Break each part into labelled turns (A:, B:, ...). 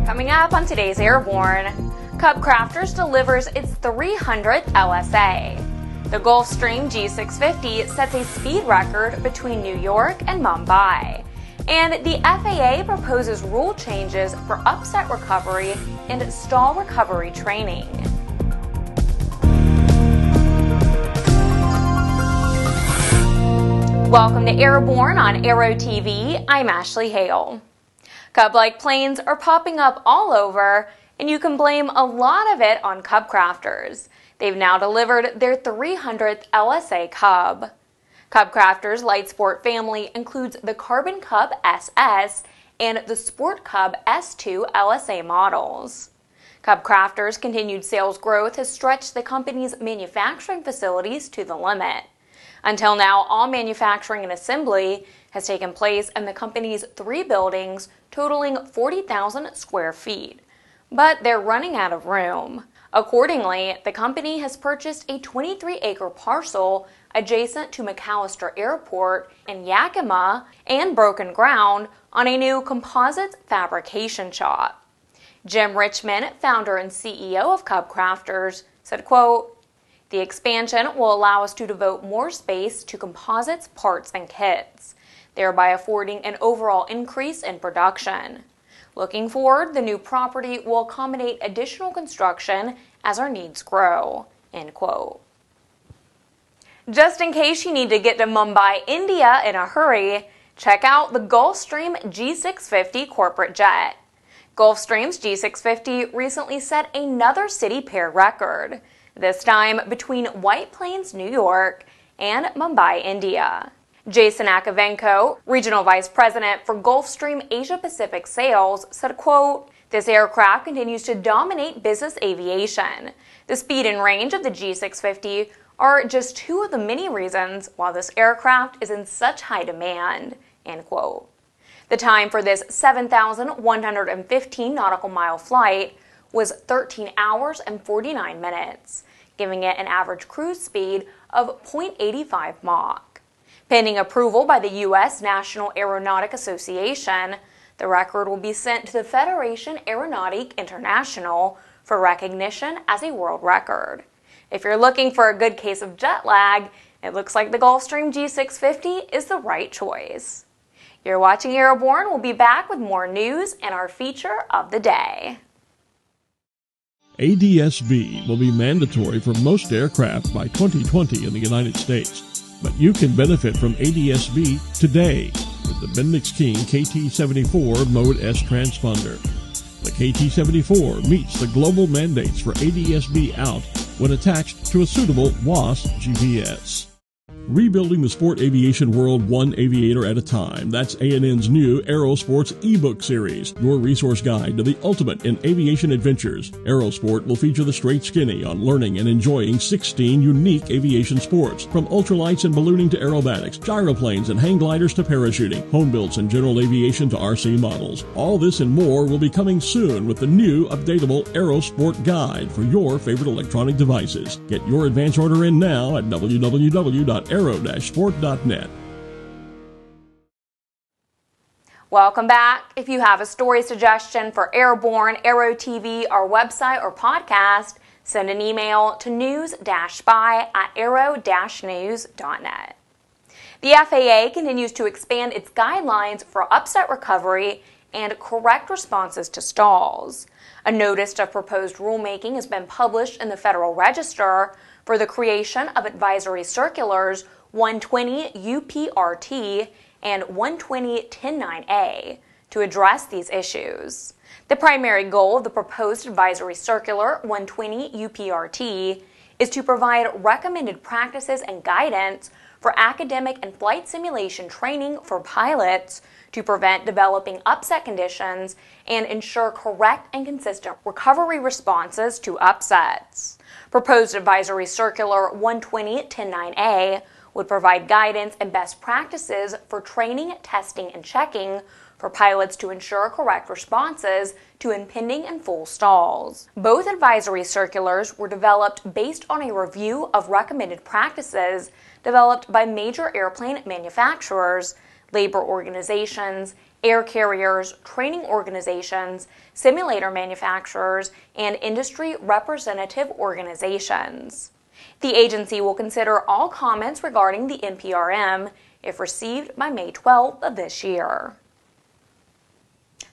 A: Coming up on today's Airborne, CubCrafters delivers its 300th LSA. The Gulfstream G650 sets a speed record between New York and Mumbai. And the FAA proposes rule changes for upset recovery and stall recovery training. Welcome to Airborne on Aero-TV. I'm Ashley Hale. Cub-like planes are popping up all over, and you can blame a lot of it on CubCrafters. They've now delivered their 300th LSA Cub. CubCrafters Light Sport family includes the Carbon Cub SS and the Sport Cub S2 LSA models. CubCrafters' continued sales growth has stretched the company's manufacturing facilities to the limit. Until now, all manufacturing and assembly has taken place in the company's 3 buildings totaling 40,000 square feet. But they're running out of room. Accordingly, the company has purchased a 23-acre parcel adjacent to McAllister Airport in Yakima and broken ground on a new composites fabrication shop. Jim Richmond, founder and CEO of CubCrafters, said, quote, "The expansion will allow us to devote more space to composites parts and kits, thereby affording an overall increase in production. Looking forward, the new property will accommodate additional construction as our needs grow." End quote. Just in case you need to get to Mumbai, India in a hurry, check out the Gulfstream G650 corporate jet. Gulfstream's G650 recently set another city pair record, this time between White Plains, New York and Mumbai, India. Jason Akavenko, Regional Vice President for Gulfstream Asia Pacific Sales, said, quote, "This aircraft continues to dominate business aviation. The speed and range of the G650 are just 2 of the many reasons why this aircraft is in such high demand." End quote. The time for this 7,115 nautical mile flight was 13 hours and 49 minutes, giving it an average cruise speed of 0.85 Mach. Pending approval by the U.S. National Aeronautic Association, the record will be sent to the Fédération Aéronautique Internationale for recognition as a world record. If you're looking for a good case of jet lag, it looks like the Gulfstream G650 is the right choice. You're watching Airborne. We'll be back with more news and our feature of the day.
B: ADS-B will be mandatory for most aircraft by 2020 in the United States. But you can benefit from ADS-B today with the Bendix King KT-74 Mode S transponder. The KT-74 meets the global mandates for ADS-B out when attached to a suitable WAAS GPS. Rebuilding the sport aviation world one aviator at a time. That's ANN's new Aero Sports ebook series, your resource guide to the ultimate in aviation adventures. Aero Sport will feature the straight skinny on learning and enjoying 16 unique aviation sports, from ultralights and ballooning to aerobatics, gyroplanes and hang gliders to parachuting, home builds and general aviation to RC models. All this and more will be coming soon with the new updatable Aero Sport guide for your favorite electronic devices. Get your advance order in now at www.aero-sport.net.
A: Welcome back. If you have a story suggestion for Airborne, Aero-TV, our website, or podcast, send an email to news-by@aero-news.net. The FAA continues to expand its guidelines for upset recovery and correct responses to stalls. A Notice of Proposed Rulemaking has been published in the Federal Register for the creation of Advisory Circulars 120 UPRT and 120-10-9A to address these issues. The primary goal of the proposed Advisory Circular 120 UPRT is to provide recommended practices and guidance for academic and flight simulation training for pilots to prevent developing upset conditions and ensure correct and consistent recovery responses to upsets. Proposed Advisory Circular 120-10-9A would provide guidance and best practices for training, testing, and checking for pilots to ensure correct responses to impending and full stalls. Both advisory circulars were developed based on a review of recommended practices developed by major airplane manufacturers labor organizations, air carriers, training organizations, simulator manufacturers, and industry representative organizations. The agency will consider all comments regarding the NPRM if received by May 12th of this year.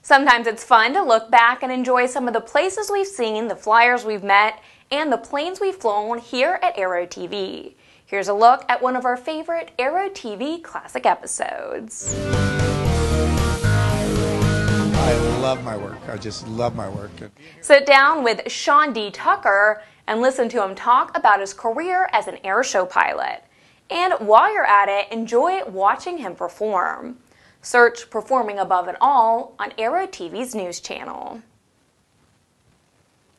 A: Sometimes it's fun to look back and enjoy some of the places we've seen, the flyers we've met, and the planes we've flown here at Aero-TV. Here's a look at one of our favorite Aero-TV classic episodes.
C: I love my work. I just love my work.
A: Sit down with Sean D. Tucker and listen to him talk about his career as an air show pilot. And while you're at it, enjoy watching him perform. Search Performing Above It All on Aero-TV's news channel.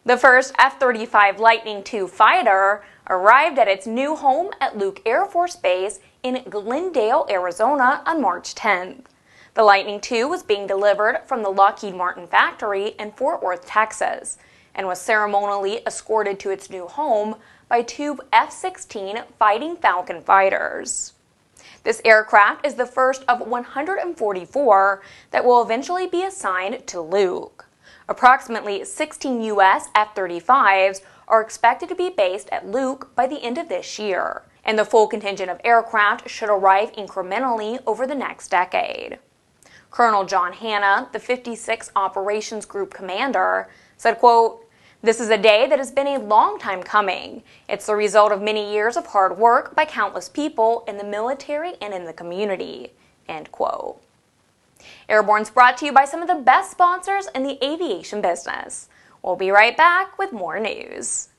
A: The first F35 Lightning II fighter arrived at its new home at Luke Air Force Base in Glendale, Arizona on March 10th. The Lightning II was being delivered from the Lockheed Martin factory in Fort Worth, Texas, and was ceremonially escorted to its new home by two F-16 Fighting Falcon fighters. This aircraft is the first of 144 that will eventually be assigned to Luke. Approximately 16 U.S. F-35s are expected to be based at Luke by the end of this year, and the full contingent of aircraft should arrive incrementally over the next decade. Colonel John Hanna, the 56th Operations Group commander, said, quote, "This is a day that has been a long time coming. It's the result of many years of hard work by countless people in the military and in the community." End quote. Airborne's brought to you by some of the best sponsors in the aviation business. We'll be right back with more news.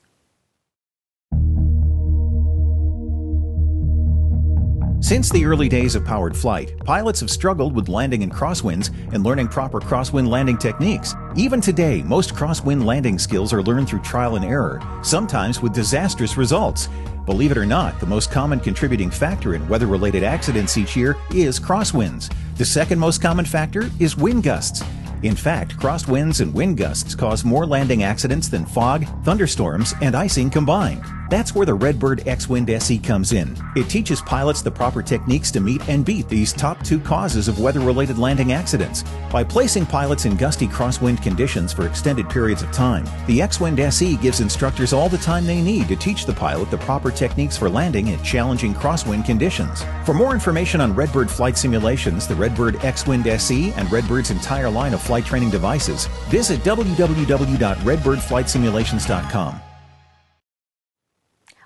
D: Since the early days of powered flight, pilots have struggled with landing in crosswinds and learning proper crosswind landing techniques. Even today, most crosswind landing skills are learned through trial and error, sometimes with disastrous results. Believe it or not, the most common contributing factor in weather-related accidents each year is crosswinds. The second most common factor is wind gusts. In fact, crosswinds and wind gusts cause more landing accidents than fog, thunderstorms, and icing combined. That's where the Redbird X-Wind SE comes in. It teaches pilots the proper techniques to meet and beat these top two causes of weather-related landing accidents. By placing pilots in gusty crosswind conditions for extended periods of time, the X-Wind SE gives instructors all the time they need to teach the pilot the proper techniques for landing in challenging crosswind conditions. For more information on Redbird flight simulations, the Redbird X-Wind SE, and Redbird's entire line of flight training devices, visit www.redbirdflightsimulations.com.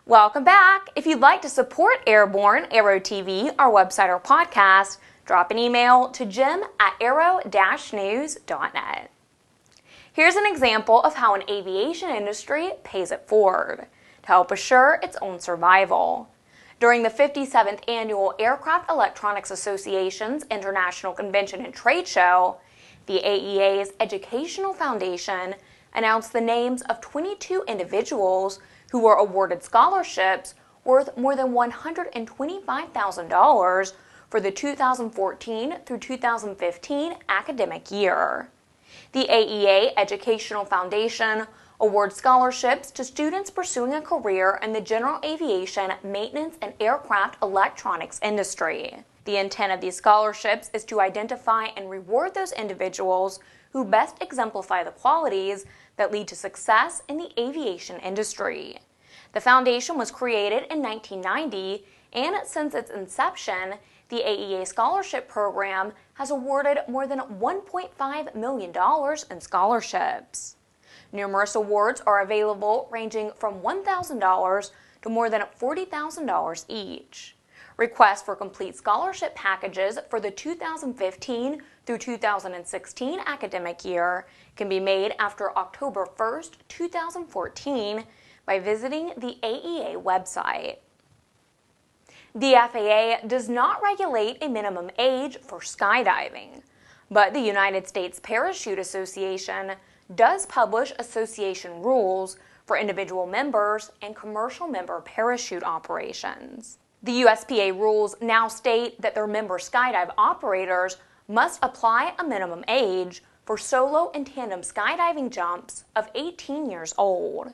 A: Welcome back. If you'd like to support Airborne, Aero-TV, our website or podcast, drop an email to jim@aero-news.net. Here's an example of how an aviation industry pays it forward to help assure its own survival. During the 57th Annual Aircraft Electronics Association's International Convention and Trade Show, the AEA's Educational Foundation announced the names of 22 individuals who were awarded scholarships worth more than $125,000 for the 2014 through 2015 academic year. The AEA Educational Foundation awards scholarships to students pursuing a career in the general aviation, maintenance, and aircraft electronics industry. The intent of these scholarships is to identify and reward those individuals who best exemplify the qualities that lead to success in the aviation industry. The foundation was created in 1990, and since its inception, the AEA Scholarship Program has awarded more than $1.5 million in scholarships. Numerous awards are available ranging from $1,000 to more than $40,000 each. Requests for complete scholarship packages for the 2015 through 2016 academic year can be made after October 1st, 2014 by visiting the AEA website. The FAA does not regulate a minimum age for skydiving, but the United States Parachute Association does publish association rules for individual members and commercial member parachute operations. The USPA rules now state that their member skydive operators must apply a minimum age for solo and tandem skydiving jumps of 18 years old.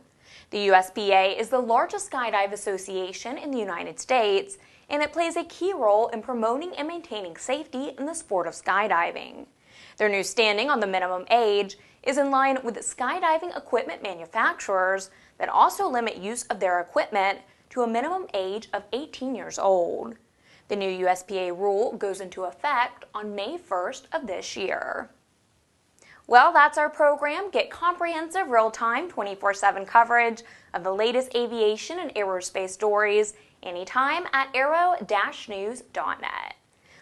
A: The USPA is the largest skydive association in the United States and it plays a key role in promoting and maintaining safety in the sport of skydiving. Their new standing on the minimum age is in line with skydiving equipment manufacturers that also limit use of their equipment to a minimum age of 18 years old. The new USPA rule goes into effect on May 1st of this year. Well, that's our program. Get comprehensive, real-time, 24/7 coverage of the latest aviation and aerospace stories anytime at aero-news.net.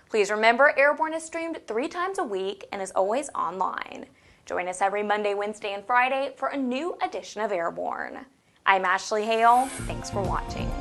A: Please remember, Airborne is streamed 3 times a week and is always online. Join us every Monday, Wednesday, and Friday for a new edition of Airborne. I'm Ashley Hale. Thanks for watching.